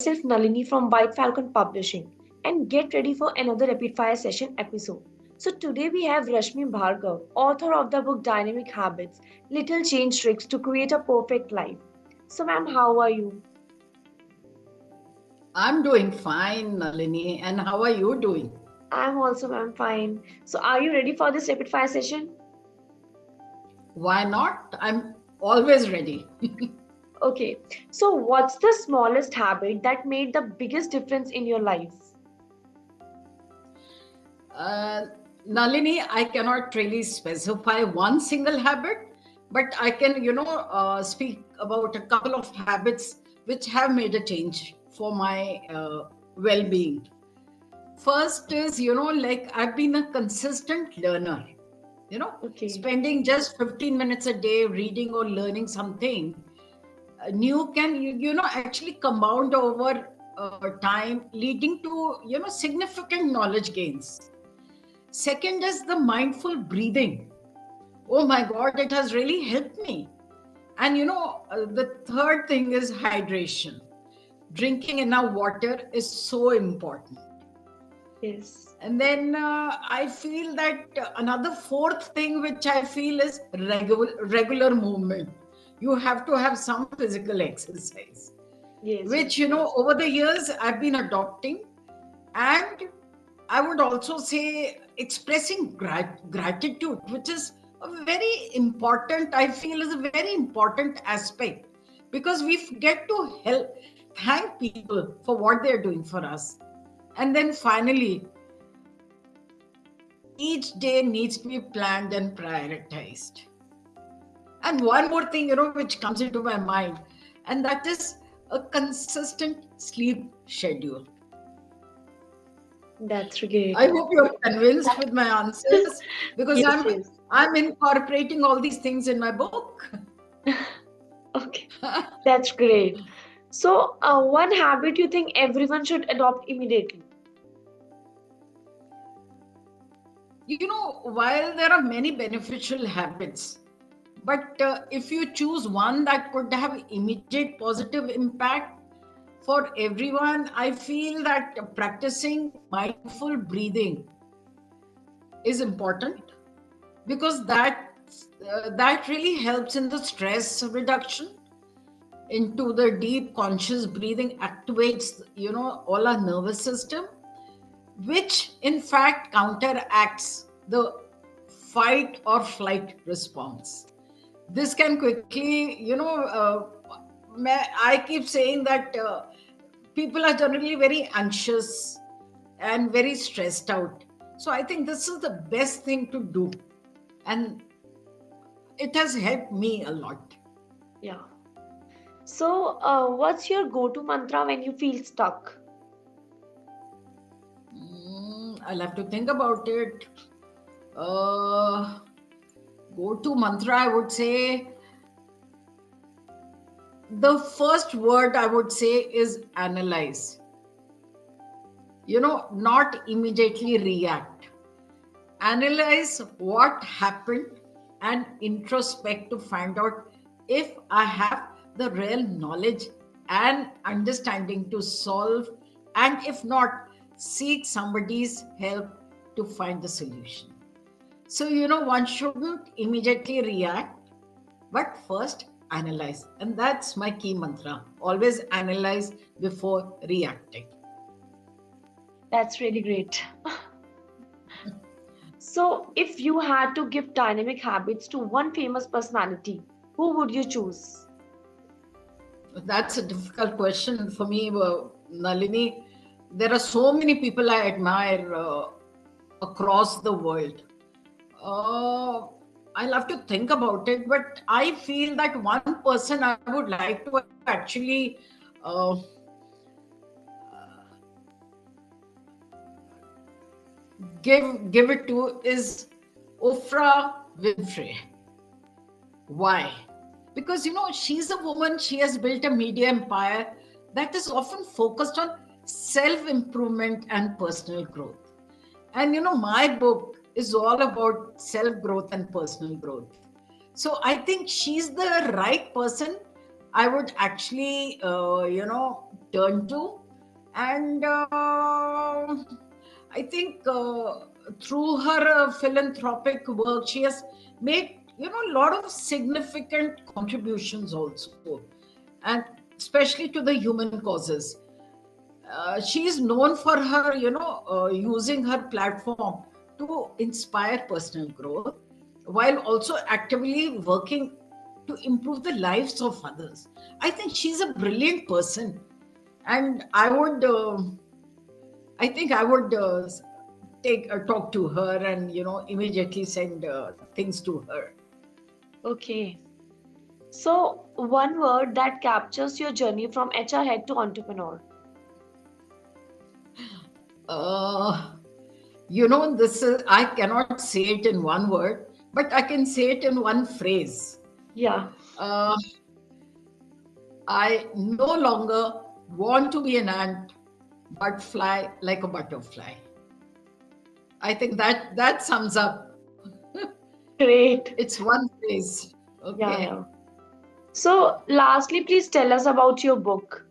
myself Nalini from White Falcon Publishing and get ready for another rapid fire session episode. So today we have Rashmi Bhargava, author of the book Dynamic Habits, Little Change Tricks to Create a Perfect Life. So ma'am, how are you? I'm doing fine, Nalini. And how are you doing? I'm also ma'am fine. So are you ready for this rapid fire session? Why not? I'm always ready. Okay. So what's the smallest habit that made the biggest difference in your life? Uh, Nalini, I cannot really specify one single habit, but I can, speak about a couple of habits which have made a change for my well being. First is, like I've been a consistent learner, Okay. spending just 15 minutes a day reading or learning something new can actually compound over time, leading to significant knowledge gains. Second is the mindful breathing. Oh my god, it has really helped me. And the third thing is hydration. Drinking enough water is so important. Yes. And then I feel that another fourth thing which I feel is regular movement. You have to have some physical exercise, Yes, which yes. over the years I've been adopting. And I would also say expressing gratitude, which is a very important, I feel, is a very important aspect, because we get to help thank people for what they're doing for us. And then finally, each day needs to be planned and prioritized. And one more thing, which comes into my mind, and that is a consistent sleep schedule. That's great. I hope you're convinced with my answers, because Yes, I'm yes. I'm incorporating all these things in my book. Okay. That's great. So, one habit you think everyone should adopt immediately? While there are many beneficial habits, but if you choose one that could have immediate positive impact for everyone, I feel that practicing mindful breathing is important, because that really helps in the stress reduction. Into the deep conscious breathing activates all our nervous system, which in fact counteracts the fight or flight response. This can quickly, I keep saying that people are generally very anxious and very stressed out. So I think this is the best thing to do. And it has helped me a lot. Yeah. So, what's your go-to mantra when you feel stuck? I'll have to think about it. Uh, Go to mantra, I would say the first word I would say is analyze. Not immediately react. Analyze what happened and introspect to find out if I have the real knowledge and understanding to solve, and if not, seek somebody's help to find the solution. So, one shouldn't immediately react, but first analyze. And that's my key mantra. Always analyze before reacting. That's really great. So, if you had to give dynamic habits to one famous personality, who would you choose? That's a difficult question for me, Nalini. There are so many people I admire across the world. Uh, I'll have to think about it, but I feel that one person I would like to actually uh, give it to is Oprah Winfrey. Why? Because she's a woman, she has built a media empire that is often focused on self improvement and personal growth. And my book is all about self growth and personal growth. So I think she's the right person I would actually, turn to. And I think through her philanthropic work, she has made, a lot of significant contributions also, and especially to the human causes. She is known for her, using her platform to inspire personal growth while also actively working to improve the lives of others. I think she's a brilliant person, and I think I would take talk to her and immediately send things to her. Okay. So, one word that captures your journey from HR head to entrepreneur. Uh, this is, I cannot say it in one word, but I can say it in one phrase. Yeah, Uh, I no longer want to be an ant, but fly like a butterfly. I think that sums up. great. It's one phrase. Yeah, Okay. yeah. So, lastly, please tell us about your book.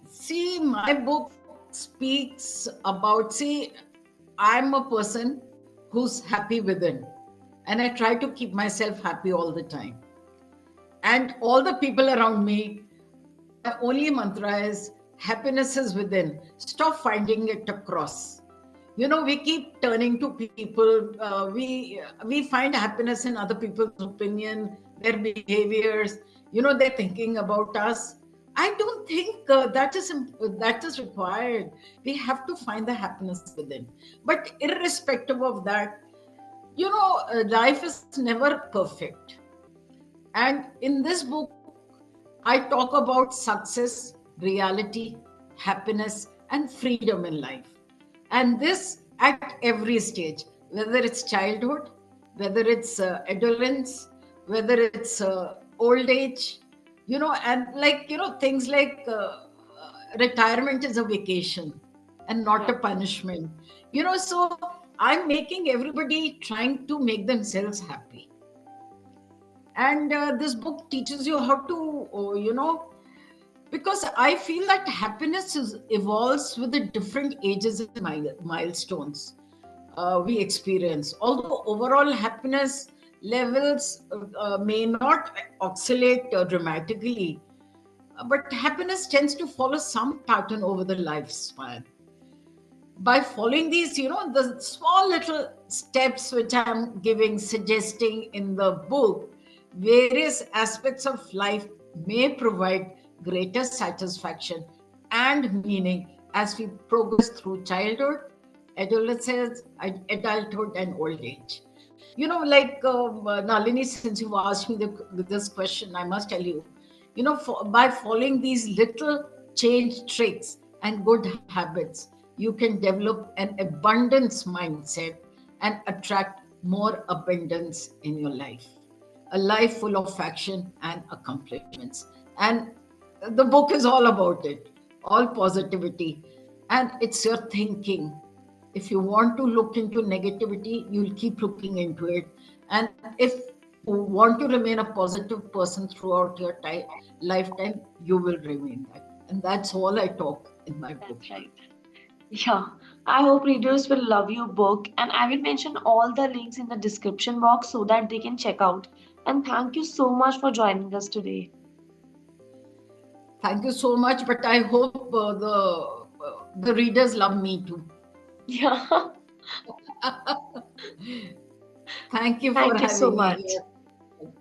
See, my book speaks about, see, I'm a person who's happy within, and I try to keep myself happy all the time. And all the people around me, my only mantra is happiness is within. Stop finding it across. We keep turning to people. We find happiness in other people's opinion, their behaviors. They're thinking about us. I don't think that is required. We have to find the happiness within. But irrespective of that, life is never perfect. And in this book, I talk about success, reality, happiness, and freedom in life. And this at every stage, whether it's childhood, whether it's adolescence, whether it's old age, and like, things like retirement is a vacation and not a Yeah. punishment. So I'm making everybody trying to make themselves happy. And this book teaches you how to, because I feel that happiness evolves with the different ages and milestones we experience. Although overall happiness levels may not oscillate dramatically, but happiness tends to follow some pattern over the lifespan. By following these, the small little steps which I'm giving, suggesting in the book, various aspects of life may provide greater satisfaction and meaning as we progress through childhood, adolescence, adulthood, and old age. Like Nalini, since you've asked me this question, I must tell you, by following these little change tricks and good habits, you can develop an abundance mindset and attract more abundance in your life. A life full of action and accomplishments. And the book is all about it, all positivity. And it's your thinking. If you want to look into negativity, you'll keep looking into it. And if you want to remain a positive person throughout your lifetime, you will remain that. And that's all I talk in my book. That's right. Yeah, I hope readers will love your book, and I will mention all the links in the description box so that they can check out. And thank you so much for joining us today. Thank you so much. But I hope the readers love me too. Yeah, Thank you for thank you so having me much. here.